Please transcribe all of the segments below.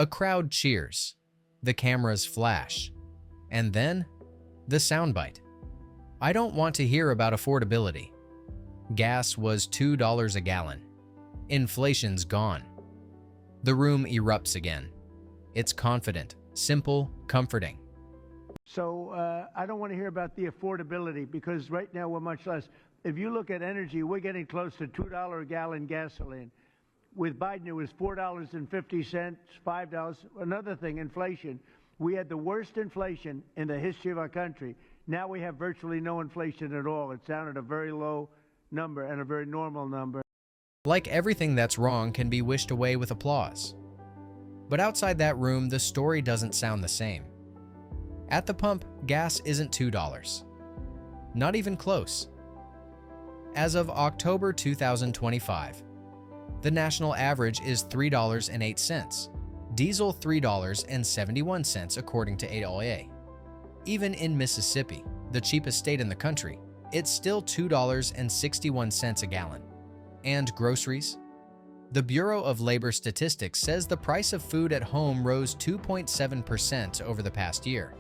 A crowd cheers, the cameras flash, and then the soundbite. I don't want to hear about affordability. Gas was $2 a gallon. Inflation's gone. The room erupts again. It's confident, simple, comforting. So I don't want to hear about the affordability because right now we're much less. If you look at energy, we're getting close to $2 a gallon gasoline. With Biden, it was $4.50, $5. Another thing, inflation. We had the worst inflation in the history of our country. Now we have virtually no inflation at all. It's down at a very low number and a very normal number. Like everything that's wrong can be wished away with applause. But outside that room, the story doesn't sound the same. At the pump, gas isn't $2. Not even close. As of October 2025, the national average is $3.08, diesel $3.71 according to AAA. Even in Mississippi, the cheapest state in the country, it's still $2.61 a gallon. And groceries? The Bureau of Labor Statistics says the price of food at home rose 2.7% over the past year.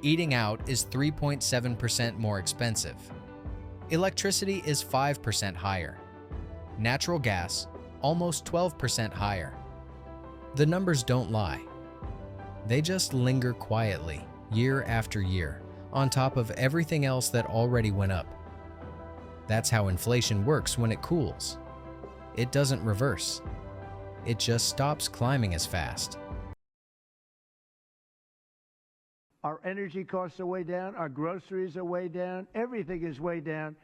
Eating out is 3.7% more expensive. Electricity is 5% higher. Natural gas, almost 12% higher. The numbers don't lie. They just linger quietly, year after year, on top of everything else that already went up. That's how inflation works when it cools. It doesn't reverse. It just stops climbing as fast. Our energy costs are way down, our groceries are way down, everything is way down,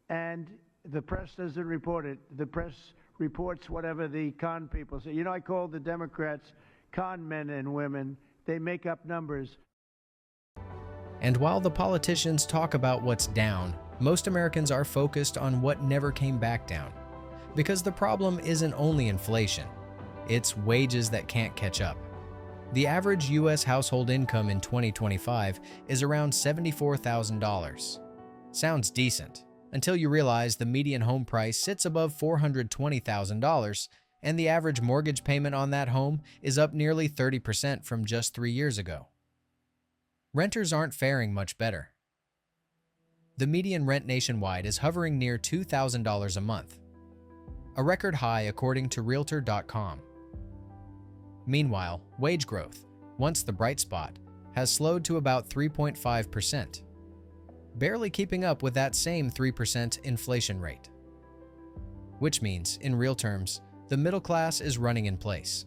and the press doesn't report it. The press reports whatever the con people say. You know, I call the Democrats con men and women. They make up numbers. And while the politicians talk about what's down, most Americans are focused on what never came back down. Because the problem isn't only inflation, it's wages that can't catch up. The average U.S. household income in 2025 is around $74,000. Sounds decent, until you realize the median home price sits above $420,000, and the average mortgage payment on that home is up nearly 30% from just 3 years ago. Renters aren't faring much better. The median rent nationwide is hovering near $2,000 a month, a record high according to Realtor.com. Meanwhile, wage growth, once the bright spot, has slowed to about 3.5%, barely keeping up with that same 3% inflation rate. Which means, in real terms, the middle class is running in place,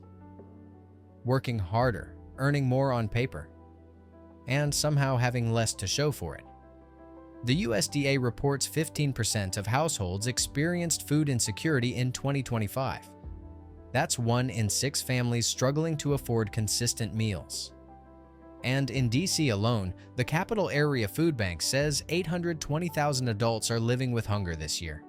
working harder, earning more on paper, and somehow having less to show for it. The USDA reports 15% of households experienced food insecurity in 2025. That's 1 in 6 families struggling to afford consistent meals. And in DC alone, the Capital Area Food Bank says 820,000 adults are living with hunger this year.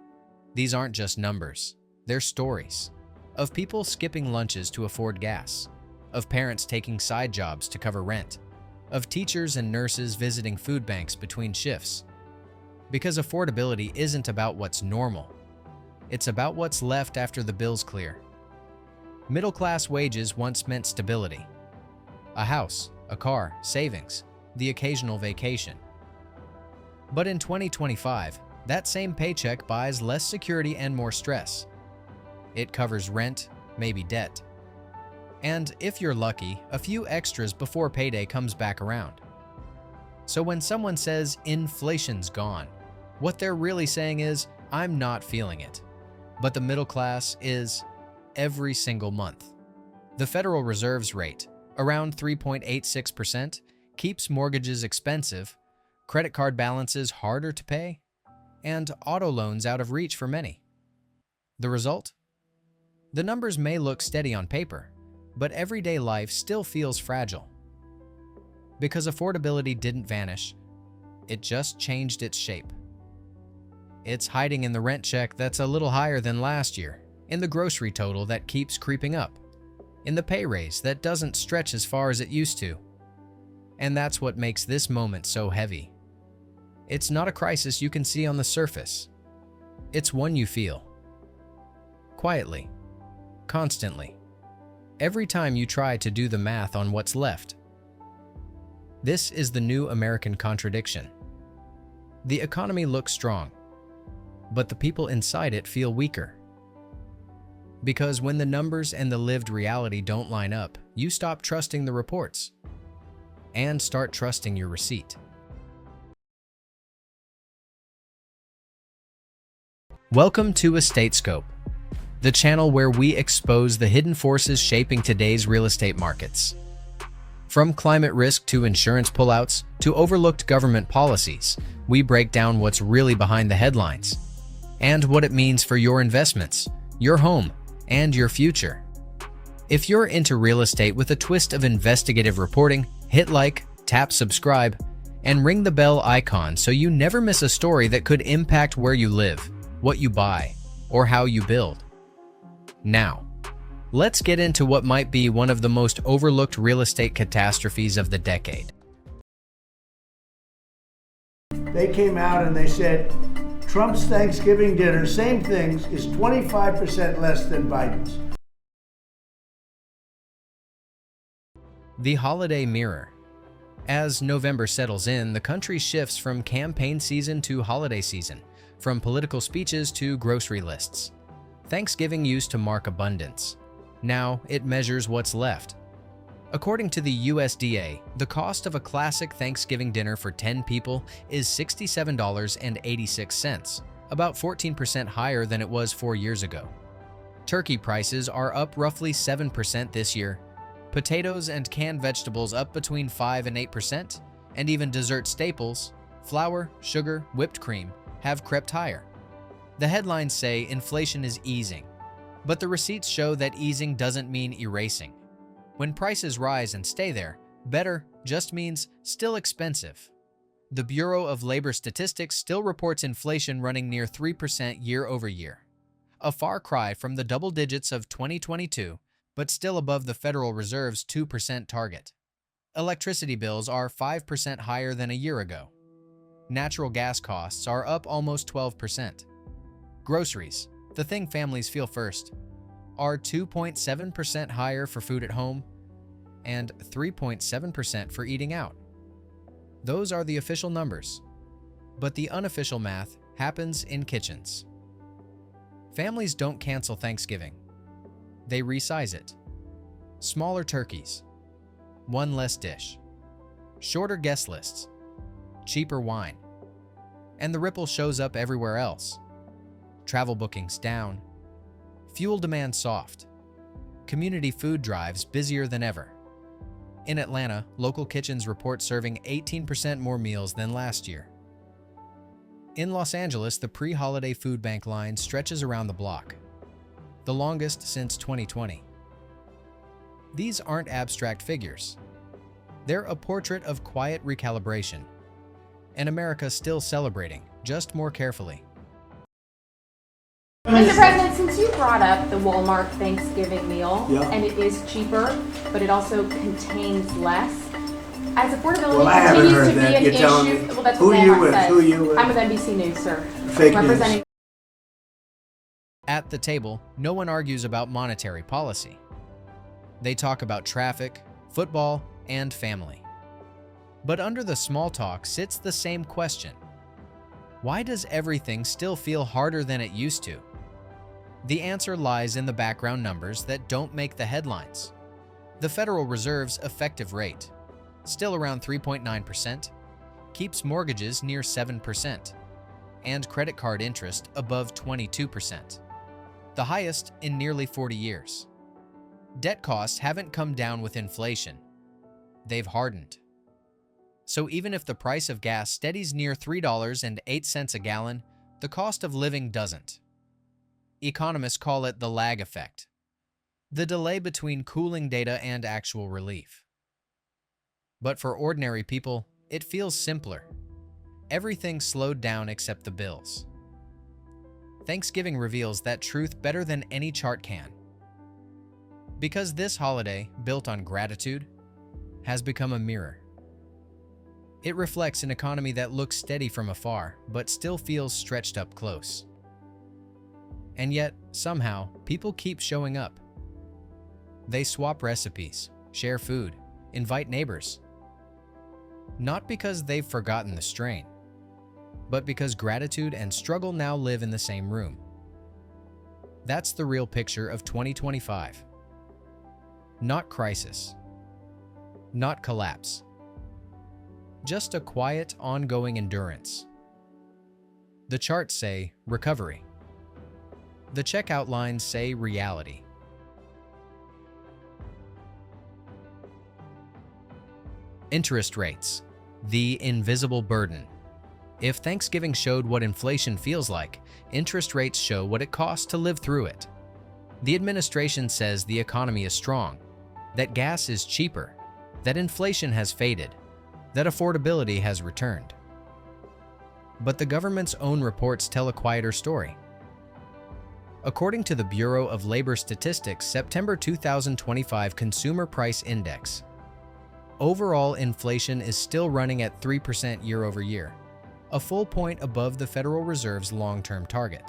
These aren't just numbers, they're stories. Of people skipping lunches to afford gas, of parents taking side jobs to cover rent, of teachers and nurses visiting food banks between shifts. Because affordability isn't about what's normal, it's about what's left after the bills clear. Middle-class wages once meant stability. A house, a car, savings, the occasional vacation. But in 2025, that same paycheck buys less security and more stress. It covers rent, maybe debt. And if you're lucky, a few extras before payday comes back around. So when someone says inflation's gone, what they're really saying is, I'm not feeling it. But the middle class is every single month. The Federal Reserve's rate, around 3.86%, keeps mortgages expensive, credit card balances harder to pay, and auto loans out of reach for many. The result? The numbers may look steady on paper, but everyday life still feels fragile. Because affordability didn't vanish, it just changed its shape. It's hiding in the rent check that's a little higher than last year, in the grocery total that keeps creeping up, in the pay raise that doesn't stretch as far as it used to. And that's what makes this moment so heavy. It's not a crisis you can see on the surface. It's one you feel. Quietly. Constantly. every time you try to do the math on what's left. This is the new American contradiction. The economy looks strong, but the people inside it feel weaker. Because when the numbers and the lived reality don't line up, you stop trusting the reports and start trusting your receipt. Welcome to EstateScope, the channel where we expose the hidden forces shaping today's real estate markets. From climate risk to insurance pullouts to overlooked government policies, we break down what's really behind the headlines and what it means for your investments, your home, and your future. If you're into real estate with a twist of investigative reporting, hit like, tap subscribe, and ring the bell icon so you never miss a story that could impact where you live, what you buy, or how you build. Now, let's get into what might be one of the most overlooked real estate catastrophes of the decade. They came out and they said, Trump's Thanksgiving dinner, same things, is 25% less than Biden's. The holiday mirror. As November settles in, the country shifts from campaign season to holiday season, from political speeches to grocery lists. Thanksgiving used to mark abundance. Now it measures what's left. According to the USDA, the cost of a classic Thanksgiving dinner for 10 people is $67.86, about 14% higher than it was 4 years ago. Turkey prices are up roughly 7% this year. Potatoes and canned vegetables up between 5 and 8%, and even dessert staples, flour, sugar, whipped cream, have crept higher. The headlines say inflation is easing, but the receipts show that easing doesn't mean erasing. When prices rise and stay there, better just means still expensive. The Bureau of Labor Statistics still reports inflation running near 3% year over year, a far cry from the double digits of 2022, but still above the Federal Reserve's 2% target. Electricity bills are 5% higher than a year ago. Natural gas costs are up almost 12%. Groceries, the thing families feel first, are 2.7% higher for food at home and 3.7% for eating out. Those are the official numbers, but the unofficial math happens in kitchens. Families don't cancel Thanksgiving. They resize it. Smaller turkeys, one less dish, shorter guest lists, cheaper wine, and the ripple shows up everywhere else. Travel bookings down, fuel demand soft, community food drives busier than ever. In Atlanta, local kitchens report serving 18% more meals than last year. In Los Angeles, the pre-holiday food bank line stretches around the block, the longest since 2020. These aren't abstract figures. They're a portrait of quiet recalibration, and America still celebrating, just more carefully. Mr. President, since you brought up the Walmart Thanksgiving meal, Yeah. and it is cheaper, but it also contains less, as affordability Well, I haven't continues heard to that. be an You're telling issue. me. Well, that's Who what are you Walmart with? says. Who are you with? I'm with NBC News, sir. Fake news. Representing. At the table, no one argues about monetary policy. They talk about traffic, football, and family. But under the small talk sits the same question. Why does everything still feel harder than it used to? The answer lies in the background numbers that don't make the headlines. The Federal Reserve's effective rate, still around 3.9%, keeps mortgages near 7%, and credit card interest above 22%, the highest in nearly 40 years. Debt costs haven't come down with inflation. They've hardened. So even if the price of gas steadies near $3.08 a gallon, the cost of living doesn't. Economists call it the lag effect, the delay between cooling data and actual relief. But for ordinary people, it feels simpler. Everything slowed down except the bills. Thanksgiving reveals that truth better than any chart can. Because this holiday, built on gratitude, has become a mirror. It reflects an economy that looks steady from afar, but still feels stretched up close. And yet, somehow, people keep showing up. They swap recipes, share food, invite neighbors. Not because they've forgotten the strain, but because gratitude and struggle now live in the same room. That's the real picture of 2025. Not crisis. Not collapse. Just a quiet, ongoing endurance. The charts say recovery. The checkout lines say reality. Interest rates, the invisible burden. If Thanksgiving showed what inflation feels like, interest rates show what it costs to live through it. The administration says the economy is strong, that gas is cheaper, that inflation has faded, that affordability has returned. But the government's own reports tell a quieter story. According to the Bureau of Labor Statistics' September 2025 Consumer Price Index, overall inflation is still running at 3% year over year, a full point above the Federal Reserve's long-term target.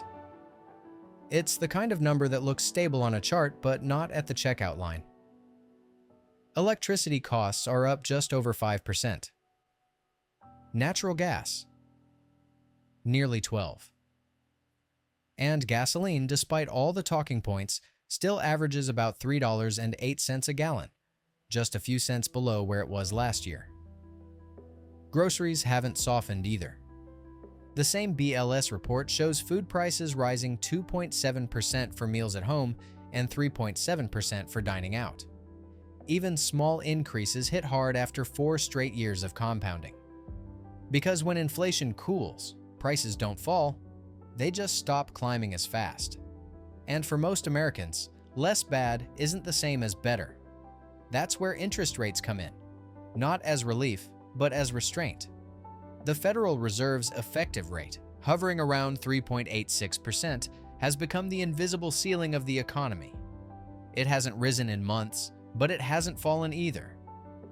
It's the kind of number that looks stable on a chart but not at the checkout line. Electricity costs are up just over 5%. Natural gas, nearly 12%. And gasoline, despite all the talking points, still averages about $3.08 a gallon, just a few cents below where it was last year. Groceries haven't softened either. The same BLS report shows food prices rising 2.7% for meals at home and 3.7% for dining out. Even small increases hit hard after 4 straight years of compounding. Because when inflation cools, prices don't fall, they just stop climbing as fast. And for most Americans, less bad isn't the same as better. That's where interest rates come in, not as relief, but as restraint. The Federal Reserve's effective rate, hovering around 3.86%, has become the invisible ceiling of the economy. It hasn't risen in months, but it hasn't fallen either.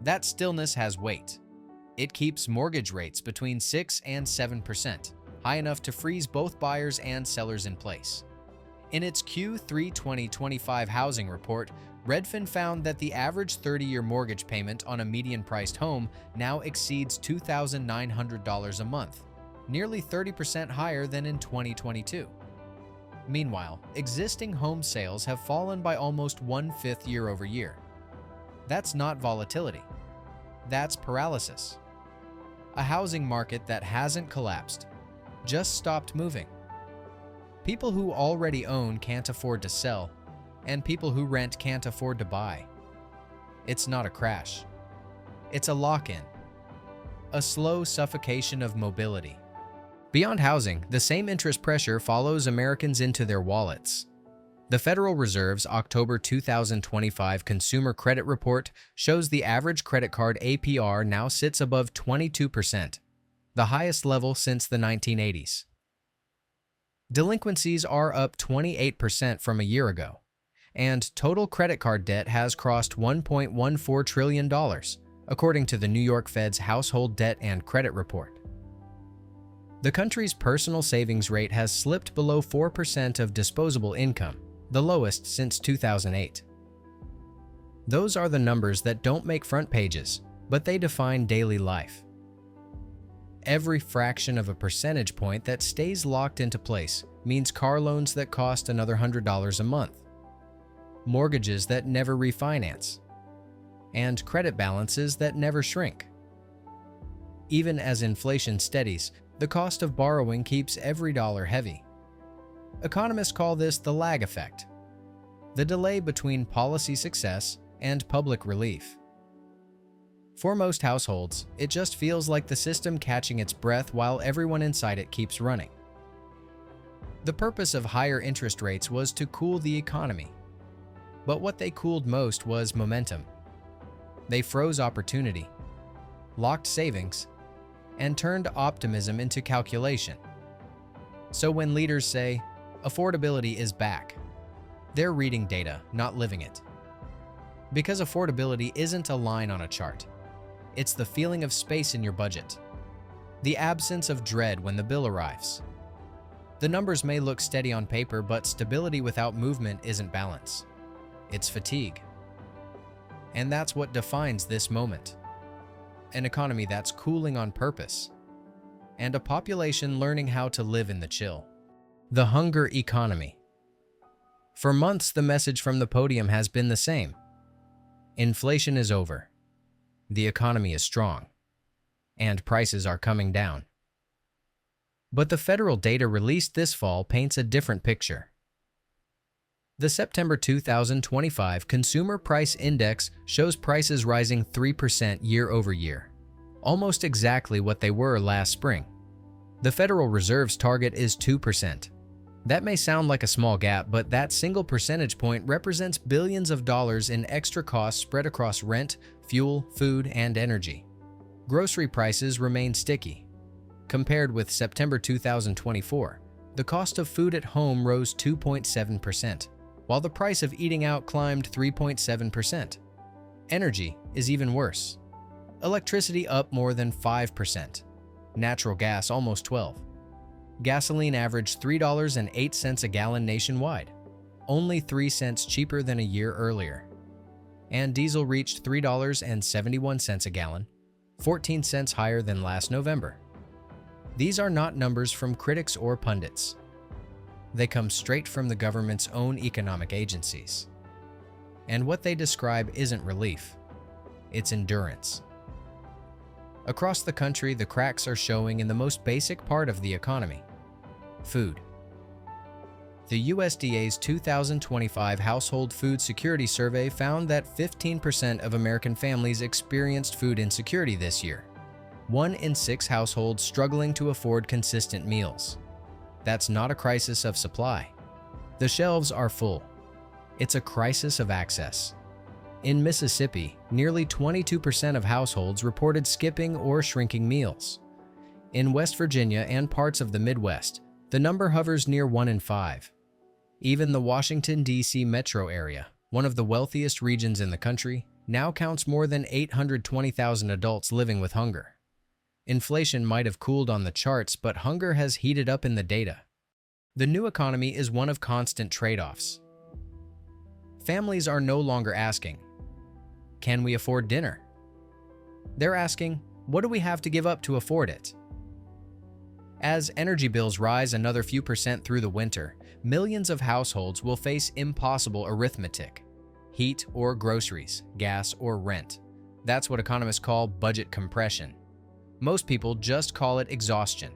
That stillness has weight. It keeps mortgage rates between 6 and 7%, high enough to freeze both buyers and sellers in place. In its Q3 2025 housing report, Redfin found that the average 30-year mortgage payment on a median-priced home now exceeds $2,900 a month, nearly 30% higher than in 2022. Meanwhile, existing home sales have fallen by almost 1/5 year over year. That's not volatility. That's paralysis. A housing market that hasn't collapsed, just stopped moving. People who already own can't afford to sell, and people who rent can't afford to buy. It's not a crash. It's a lock-in. A slow suffocation of mobility. Beyond housing, the same interest pressure follows Americans into their wallets. The Federal Reserve's October 2025 Consumer Credit Report shows the average credit card APR now sits above 22%, the highest level since the 1980s. Delinquencies are up 28% from a year ago, and total credit card debt has crossed $1.14 trillion, according to the New York Fed's Household Debt and Credit Report. The country's personal savings rate has slipped below 4% of disposable income, the lowest since 2008. Those are the numbers that don't make front pages, but they define daily life. Every fraction of a percentage point that stays locked into place means car loans that cost another $100 a month, mortgages that never refinance, and credit balances that never shrink. Even as inflation steadies, the cost of borrowing keeps every dollar heavy. Economists call this the lag effect, the delay between policy success and public relief. For most households, it just feels like the system catching its breath while everyone inside it keeps running. The purpose of higher interest rates was to cool the economy. But what they cooled most was momentum. They froze opportunity, locked savings, and turned optimism into calculation. So when leaders say, affordability is back, they're reading data, not living it. Because affordability isn't a line on a chart. It's the feeling of space in your budget, the absence of dread when the bill arrives. The numbers may look steady on paper, but stability without movement isn't balance. It's fatigue. And that's what defines this moment. An economy that's cooling on purpose, and a population learning how to live in the chill. The hunger economy. For months, the message from the podium has been the same. Inflation is over. The economy is strong. And prices are coming down. But the federal data released this fall paints a different picture. The September 2025 Consumer Price Index shows prices rising 3% year over year, almost exactly what they were last spring. The Federal Reserve's target is 2%. That may sound like a small gap, but that single percentage point represents billions of dollars in extra costs spread across rent, fuel, food, and energy. Grocery prices remain sticky. Compared with September 2024, the cost of food at home rose 2.7%. While the price of eating out climbed 3.7%. Energy is even worse. Electricity up more than 5%. Natural gas almost 12%. Gasoline averaged $3.08 a gallon nationwide, only 3 cents cheaper than a year earlier. And diesel reached $3.71 a gallon, 14 cents higher than last November. These are not numbers from critics or pundits. They come straight from the government's own economic agencies. And what they describe isn't relief, it's endurance. Across the country, the cracks are showing in the most basic part of the economy: food. The USDA's 2025 Household Food Security Survey found that 15% of American families experienced food insecurity this year. 1 in 6 households struggling to afford consistent meals. That's not a crisis of supply. The shelves are full. It's a crisis of access. In Mississippi, nearly 22% of households reported skipping or shrinking meals. In West Virginia and parts of the Midwest, the number hovers near 1 in 5. Even the Washington, D.C. metro area, one of the wealthiest regions in the country, now counts more than 820,000 adults living with hunger. Inflation might have cooled on the charts, but hunger has heated up in the data. The new economy is one of constant trade-offs. Families are no longer asking, "Can we afford dinner?" They're asking, "What do we have to give up to afford it?" As energy bills rise another few percent through the winter, millions of households will face impossible arithmetic: heat or groceries, gas or rent. That's what economists call budget compression. Most people just call it exhaustion.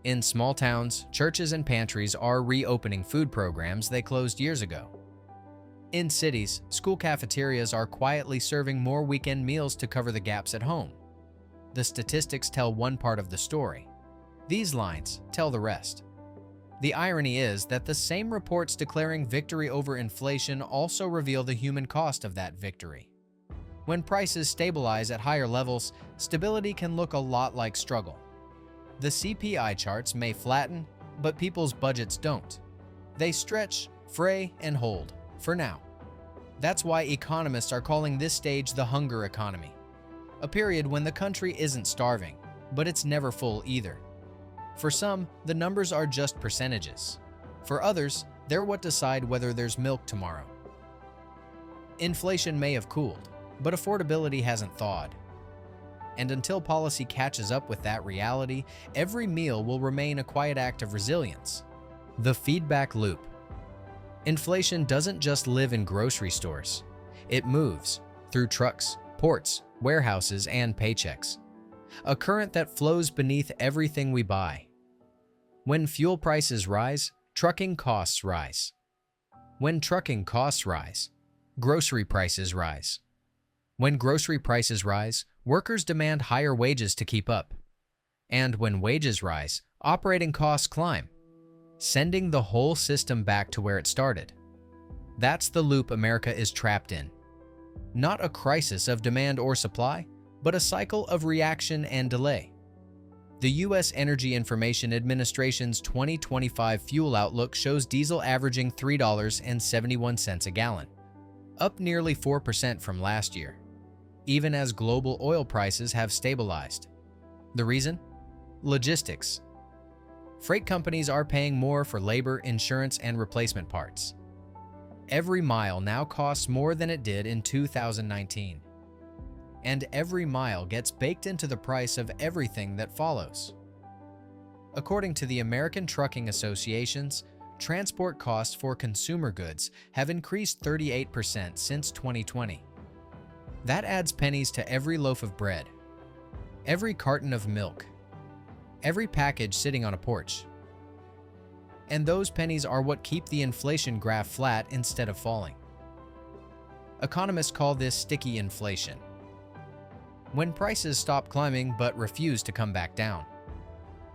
In small towns, churches and pantries are reopening food programs they closed years ago. In cities, school cafeterias are quietly serving more weekend meals to cover the gaps at home. The statistics tell one part of the story. These lines tell the rest. The irony is that the same reports declaring victory over inflation also reveal the human cost of that victory. When prices stabilize at higher levels, stability can look a lot like struggle. The CPI charts may flatten, but people's budgets don't. They stretch, fray, and hold, for now. That's why economists are calling this stage the hunger economy, a period when the country isn't starving, but it's never full either. For some, the numbers are just percentages. For others, they're what decide whether there's milk tomorrow. Inflation may have cooled, but affordability hasn't thawed. And until policy catches up with that reality, every meal will remain a quiet act of resilience. The feedback loop. Inflation doesn't just live in grocery stores. It moves through trucks, ports, warehouses, and paychecks. A current that flows beneath everything we buy. When fuel prices rise, trucking costs rise. When trucking costs rise, grocery prices rise. When grocery prices rise, workers demand higher wages to keep up. And when wages rise, operating costs climb, sending the whole system back to where it started. That's the loop America is trapped in. Not a crisis of demand or supply, but a cycle of reaction and delay. The U.S. Energy Information Administration's 2025 fuel outlook shows diesel averaging $3.71 a gallon, up nearly 4% from last year, even as global oil prices have stabilized. The reason? Logistics. Freight companies are paying more for labor, insurance, and replacement parts. Every mile now costs more than it did in 2019. And every mile gets baked into the price of everything that follows. According to the American Trucking Associations, transport costs for consumer goods have increased 38% since 2020. That adds pennies to every loaf of bread, every carton of milk, every package sitting on a porch. And those pennies are what keep the inflation graph flat instead of falling. Economists call this sticky inflation. When prices stop climbing but refuse to come back down.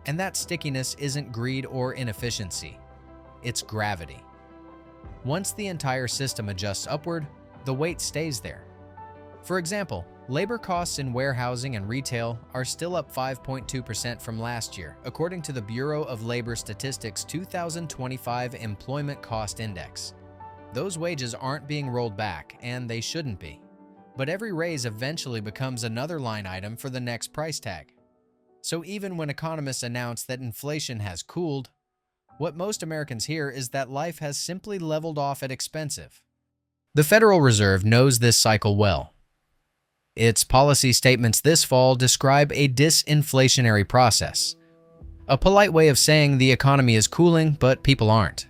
And that stickiness isn't greed or inefficiency, it's gravity. Once the entire system adjusts upward, the weight stays there. For example, labor costs in warehousing and retail are still up 5.2% from last year, according to the Bureau of Labor Statistics' 2025 Employment Cost Index. Those wages aren't being rolled back, and they shouldn't be. But every raise eventually becomes another line item for the next price tag. So even when economists announce that inflation has cooled, what most Americans hear is that life has simply leveled off at expensive. The Federal Reserve knows this cycle well. Its policy statements this fall describe a disinflationary process, a polite way of saying the economy is cooling, but people aren't.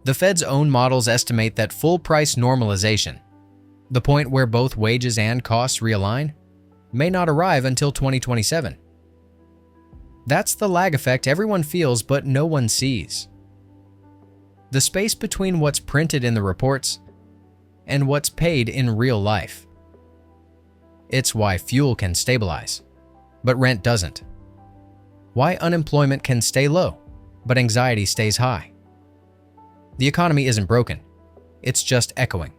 The Fed's own models estimate that full price normalization, the point where both wages and costs realign, may not arrive until 2027. That's the lag effect everyone feels but no one sees. The space between what's printed in the reports and what's paid in real life. It's why fuel can stabilize, but rent doesn't. Why unemployment can stay low, but anxiety stays high. The economy isn't broken, it's just echoing.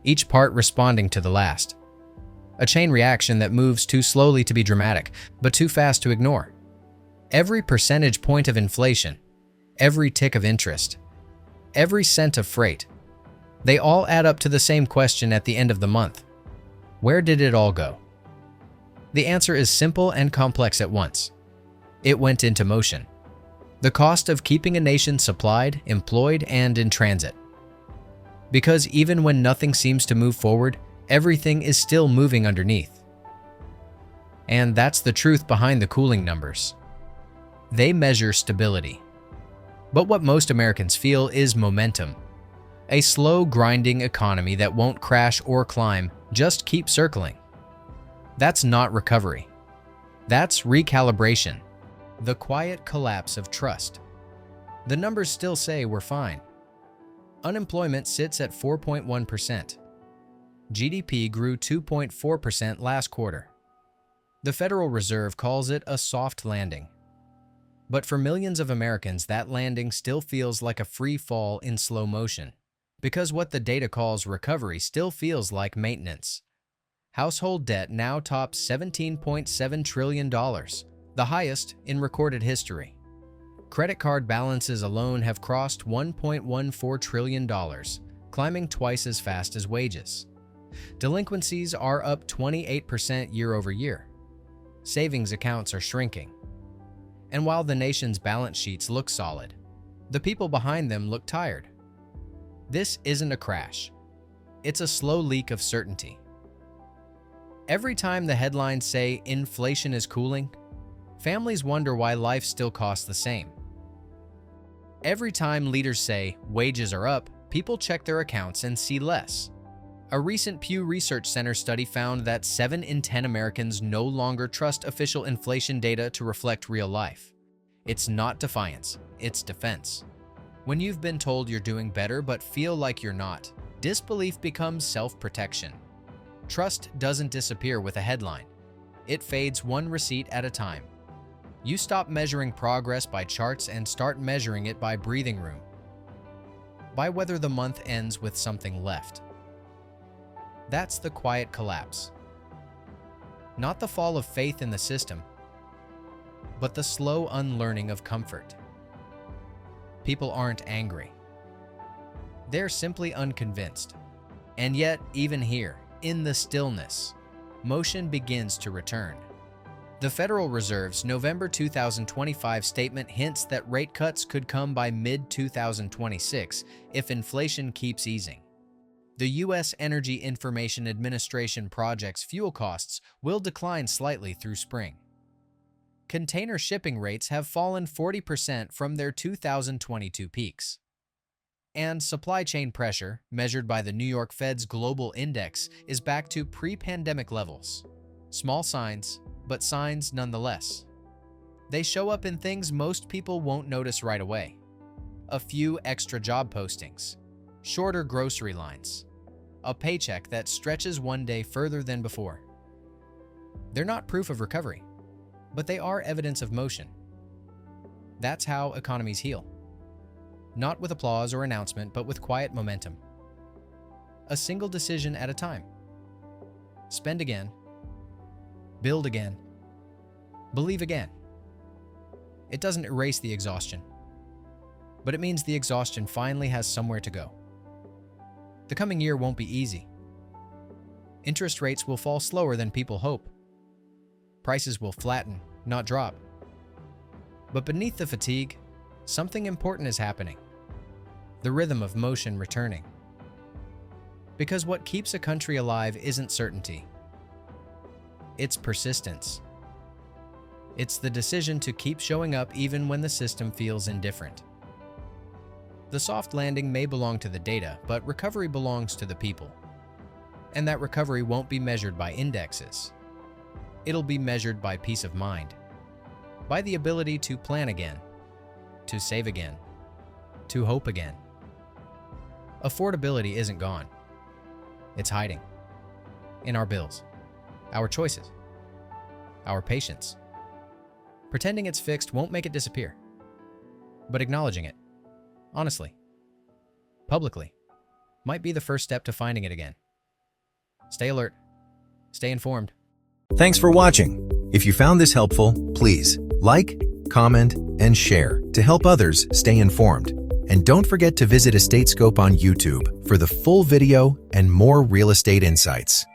Each part responding to the last. A chain reaction that moves too slowly to be dramatic, but too fast to ignore. Every percentage point of inflation, every tick of interest, every cent of freight, they all add up to the same question at the end of the month. Where did it all go? The answer is simple and complex at once. It went into motion. The cost of keeping a nation supplied, employed, and in transit. Because even when nothing seems to move forward, everything is still moving underneath. And that's the truth behind the cooling numbers. They measure stability. But what most Americans feel is momentum. A slow, grinding economy that won't crash or climb, just keep circling. That's not recovery. That's recalibration. The quiet collapse of trust. The numbers still say we're fine. Unemployment sits at 4.1%. GDP grew 2.4% last quarter. The Federal Reserve calls it a soft landing. But for millions of Americans, that landing still feels like a free fall in slow motion. Because what the data calls recovery still feels like maintenance. Household debt now tops $17.7 trillion, the highest in recorded history. Credit card balances alone have crossed $1.14 trillion, climbing twice as fast as wages. Delinquencies are up 28% year over year. Savings accounts are shrinking. And while the nation's balance sheets look solid, the people behind them look tired. This isn't a crash. It's a slow leak of certainty. Every time the headlines say inflation is cooling, families wonder why life still costs the same. Every time leaders say wages are up, people check their accounts and see less. A recent Pew Research Center study found that 7 in 10 Americans no longer trust official inflation data to reflect real life. It's not defiance, it's defense. When you've been told you're doing better but feel like you're not, disbelief becomes self-protection. Trust doesn't disappear with a headline. It fades one receipt at a time. You stop measuring progress by charts and start measuring it by breathing room. By whether the month ends with something left. That's the quiet collapse. Not the fall of faith in the system, but the slow unlearning of comfort. People aren't angry. They're simply unconvinced. And yet, even here, in the stillness, motion begins to return. The Federal Reserve's November 2025 statement hints that rate cuts could come by mid-2026 if inflation keeps easing. The U.S. Energy Information Administration projects fuel costs will decline slightly through spring. Container shipping rates have fallen 40% from their 2022 peaks. And supply chain pressure, measured by the New York Fed's Global Index, is back to pre-pandemic levels. Small signs, but signs nonetheless. They show up in things most people won't notice right away. A few extra job postings, shorter grocery lines, a paycheck that stretches one day further than before. They're not proof of recovery, but they are evidence of motion. That's how economies heal. Not with applause or announcement, but with quiet momentum. A single decision at a time. Spend again. Build again. Believe again. It doesn't erase the exhaustion, but it means the exhaustion finally has somewhere to go. The coming year won't be easy. Interest rates will fall slower than people hope. Prices will flatten, not drop. But beneath the fatigue, something important is happening. The rhythm of motion returning. Because what keeps a country alive isn't certainty. It's persistence. It's the decision to keep showing up even when the system feels indifferent. The soft landing may belong to the data, but recovery belongs to the people. And that recovery won't be measured by indexes. It'll be measured by peace of mind, by the ability to plan again, to save again, to hope again. Affordability isn't gone. It's hiding. In our bills, our choices, our patience. Pretending it's fixed won't make it disappear, but acknowledging it, honestly, publicly, might be the first step to finding it again. Stay alert. Stay informed. Thanks for watching. If you found this helpful, please like, comment, and share to help others stay informed. And don't forget to visit EstateScope on YouTube for the full video and more real estate insights.